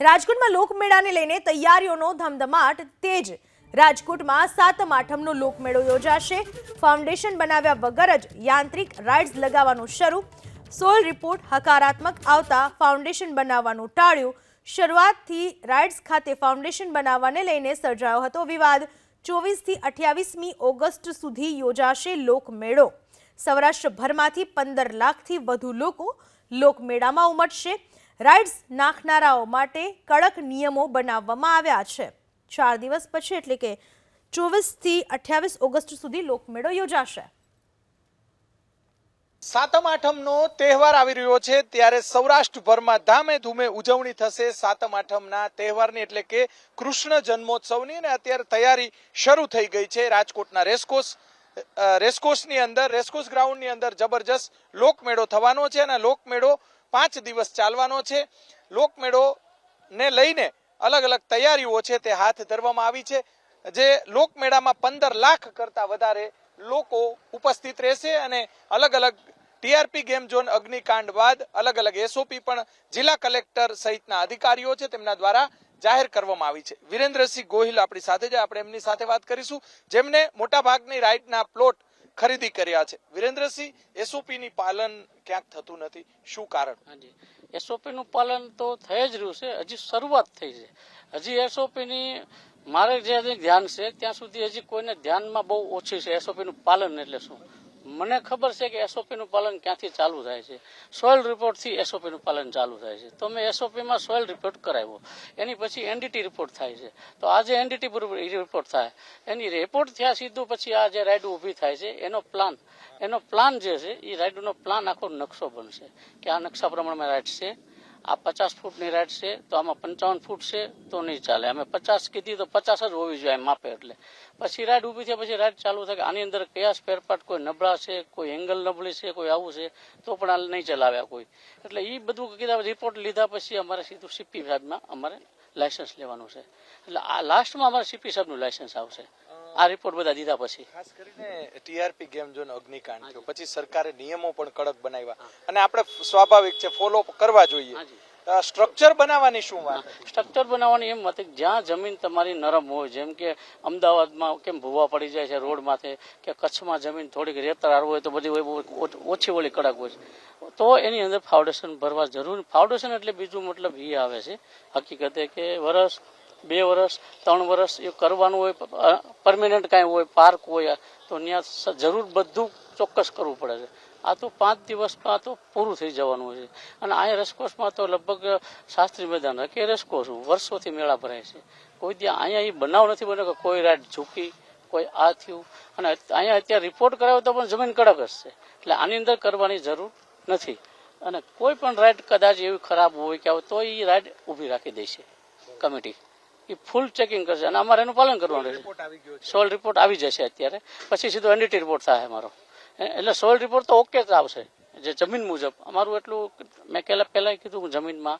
રાજકોટમાં લોકમેળાને લઈને તૈયારીઓનો ધમધમાટ તેજ। રાજકોટમાં સાતમ આઠમનો લોકમેળો યોજાશે। ફાઉન્ડેશન બનાવ્યા વગર જ યાંત્રિક રાઇડ્સ લગાવવાનું શરૂ। સોઇલ રિપોર્ટ હકારાત્મક આવતા ફાઉન્ડેશન બનાવવાનું ટાળ્યું। શરૂઆતથી રાઇડ્સ ખાતે ફાઉન્ડેશન બનાવવાને લઈને સર્જાયો હતો વિવાદ। 24 થી 28મી ઓગસ્ટ સુધી યોજાશે લોકમેળો। સૌરાષ્ટ્રભરમાંથી 15 લાખથી વધુ લોકો લોકમેળામાં ઉમટશે। રાઇડ્સ નાખનારાઓ માટે કડક નિયમો બનાવવામાં આવ્યા છે। 4 દિવસ પછી એટલે કે 24 થી 28 ઓગસ્ટ સુધી લોકમેળો યોજાશે। સાતમ આઠમનો તહેવાર આવી રહ્યો છે ત્યારે સૌરાષ્ટ્રભરમાં ધામે ધૂમે ઉજવણી થશે સાતમ આઠમના તહેવારની એટલે કે કૃષ્ણ જન્મોત્સવની અને અત્યારે તૈયારી શરૂ થઈ ગઈ છે। રાજકોટના રેસકોર્સની અંદર રેસકોર્સ ગ્રાઉન્ડની અંદર જબરજસ્ત લોકમેળો થવાનો છે અને લોકમેળો 5 દિવસ ચાલવાનો છે। લોકમેળો ને લઈને અલગ અલગ તૈયારીઓ છે તે હાથ ધરવામાં આવી છે। જે લોકમેળામાં 15 લાખ કરતા વધારે લોકો ઉપસ્થિત રહેશે અને અલગ અલગ ટીઆરપી ગેમ ઝોન અગ્નિકાંડ બાદ અલગ અલગ એસઓપી પણ જિલ્લા કલેક્ટર સહિતના અધિકારીઓ છે તેમના દ્વારા જાહેર કરવામાં આવી છે। વિરેન્દ્રસિંહ ગોહિલ આપણી સાથે છે, આપણે એમની સાથે વાત કરીશું જેમને મોટા ભાગની રાઇડના પ્લોટ ખરીદી કર્યા છે। વિરેન્દ્રસિંહ, એસઓપી ની પાલન ક્યાંક થતું નથી, શું કારણ? હાજી, એસઓપી નું પાલન તો થઈ જ રહ્યું છે, હજી શરૂઆત થઈ છે। હજી એસઓપી ની મારે જે ધ્યાન છે ત્યાં સુધી હજી કોઈને ધ્યાનમાં બહુ ઓછી છે એસઓપી નું પાલન એટલે શું। મને ખબર છે કે એસઓપી નું પાલન ક્યાંથી ચાલુ થાય છે, સોઇલ રિપોર્ટ થી એસઓપી નું પાલન ચાલુ થાય છે। તો મેં એસઓપી માં સોઇલ રિપોર્ટ કરાવ્યો, એની પછી એનડીટી રિપોર્ટ થાય છે। તો આજે એનડીટી રિપોર્ટ થાય, એની રિપોર્ટ થયા સીધું પછી આ જે રાઇડ ઊભી થાય છે એનો પ્લાન જે છે એ રાઇડનો પ્લાન આખો નકશો બનશે કે આ નકશા પ્રમાણે રાઇડ છે। આ 50 ફૂટની રાઇડ છે તો આમાં 55 ફૂટ છે તો નહીં ચાલે, અમે 50 કીધી તો 50 જ હોવી જોઈએ માપે। એટલે પછી રાઇડ ઊભી થાય પછી રાઇડ ચાલુ થાય કે આની અંદર કયા સ્પેરપાર્ટ કોઈ નબળા છે, કોઈ એંગલ નબળી છે, કોઈ આવું છે તો પણ આ નહીં ચલાવ્યા કોઈ। એટલે એ બધું કીધા રિપોર્ટ લીધા પછી અમારે સીધું સીપી સાહેબમાં અમારે લાયસન્સ લેવાનું છે। એટલે આ લાસ્ટમાં અમારે સીપી સાહેબનું લાયસન્સ આવશે આ રિપોર્ટ બધા દીધા પછી। ખાસ કરીને ટીઆરપી ગેમ ઝોન અગ્નિકાંડ થયો પછી સરકારે નિયમો પણ કડક બનાવ્યા અને આપણે સ્વાભાવિક છે ફોલો કરવા જોઈએ। સ્ટ્રક્ચર બનાવવાની શું વાત? સ્ટ્રક્ચર બનાવવાની એમ વાત જ્યાં જમીન તમારી નરમ હોય, જેમ કે અમદાવાદમાં કેમ ભૂવા પડી જાય છે રોડ માથે, કે કચ્છમાં જમીન થોડીક રેતરાળ હોય તો બધી ઓછી ઓલી કડક હોય તો એની અંદર ફાઉન્ડેશન ભરવા જરૂરી। ફાઉન્ડેશન એટલે બીજું મતલબ એ આવે છે હકીકતે કે વર્ષ 2 વર્ષ 3 વર્ષ એ કરવાનું હોય, પરમેનન્ટ કાંઈ હોય, પાર્ક હોય તો ત્યાં જરૂર બધું ચોક્કસ કરવું પડે છે। આ તો 5 દિવસમાં તો પૂરું થઈ જવાનું છે। અને અહીંયા રેસકોર્સમાં તો લગભગ શાસ્ત્રી મેદાન કે રેસકોર્સ વર્ષોથી મેળા ભરાય છે, કોઈ ત્યાં અહીંયા એ બનાવ નથી બન્યો કે કોઈ રાઈડ ઝૂકી, કોઈ આ થયું। અને અહીંયા અત્યારે રિપોર્ટ કરાવ્યો તો પણ જમીન કડક જ છે, એટલે આની અંદર કરવાની જરૂર નથી। અને કોઈ પણ રાઈડ કદાચ એવી ખરાબ હોય કે તો એ રાઈડ ઊભી રાખી દેશે કમિટી, એ ફૂલ ચેકિંગ કરશે અને અમારે એનું પાલન કરવાનું છે। સોઇલ રિપોર્ટ આવી જશે અત્યારે, પછી સીધો એનડીટી રિપોર્ટ થાય અમારો। એટલે સોઇલ રિપોર્ટ તો ઓકે જ આવશે જે જમીન મુજબ અમારું એટલું મેં પહેલા કીધું જમીનમાં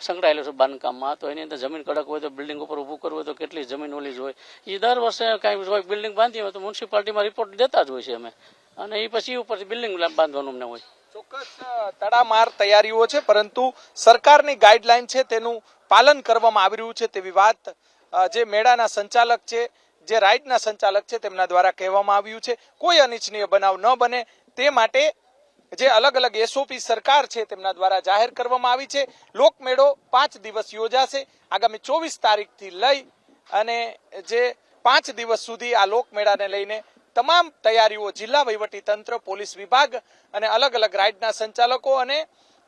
સંકળાયેલું છે બાંધકામમાં, તો એની અંદર જમીન કડક હોય તો બિલ્ડિંગ ઉપર ઊભું કરવું હોય તો કેટલી જમીન ઓલી જ હોય એ દર વર્ષે કાંઈ હોય બિલ્ડિંગ બાંધી હોય તો મ્યુનિસિપાલિટીમાં રિપોર્ટ દેતા જ હોય છે અમે, અને એ પછી ઉપરથી બિલ્ડિંગ બાંધવાનું અમને હોય। ચોક્કસ તડામાર તૈયારીઓ છે પરંતુ સરકારની ગાઈડલાઈન છે તેનું પાલન કરવામાં આવી રહ્યું છે તેવી વાત જે મેળાના સંચાલક છે, જે રાઇડના સંચાલક છે તેમના દ્વારા કહેવામાં આવ્યું છે। કોઈ અનિચ્છનીય બનાવ ન બને તે માટે જે અલગ અલગ એસઓપી સરકાર છે તેમના દ્વારા જાહેર કરવામાં આવી છે। લોકમેળો 5 દિવસ યોજાશે, આગામી 24 તારીખથી લઈ અને જે 5 દિવસ સુધી આ લોકમેળાને લઈને તમામ તૈયારીઓ જિલ્લા વહીવટી તંત્ર, પોલીસ વિભાગ અને અલગ અલગ રાઇડના સંચાલકો અને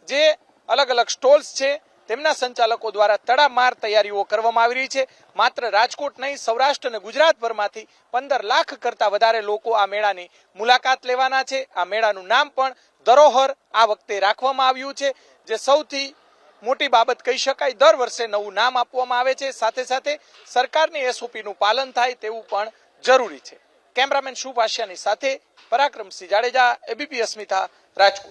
જે અલગ અલગ સ્ટોલ્સ છે તેમના સંચાલકો દ્વારા તડામાર તૈયારીઓ કરવામાં આવી રહી છે। માત્ર રાજકોટ નહીં, સૌરાષ્ટ્ર અને ગુજરાતભરમાંથી 15 લાખ કરતા વધારે લોકો આ મેળાની મુલાકાત લેવાના છે। આ મેળાનું નામ પણ ધરોહર આ વખતે રાખવામાં આવ્યું છે, જે સૌથી મોટી બાબત કહી શકાય। દર વર્ષે નવું નામ આપવામાં આવે છે, સાથે સાથે સરકારની એસઓપીનું પાલન થાય તેવું પણ જરૂરી છે। કેમેરામેન શુભાષ્યાની સાથે પરાક્રમસિંહ જાડેજા, એબીપી અસ્મિતા, રાજકોટ।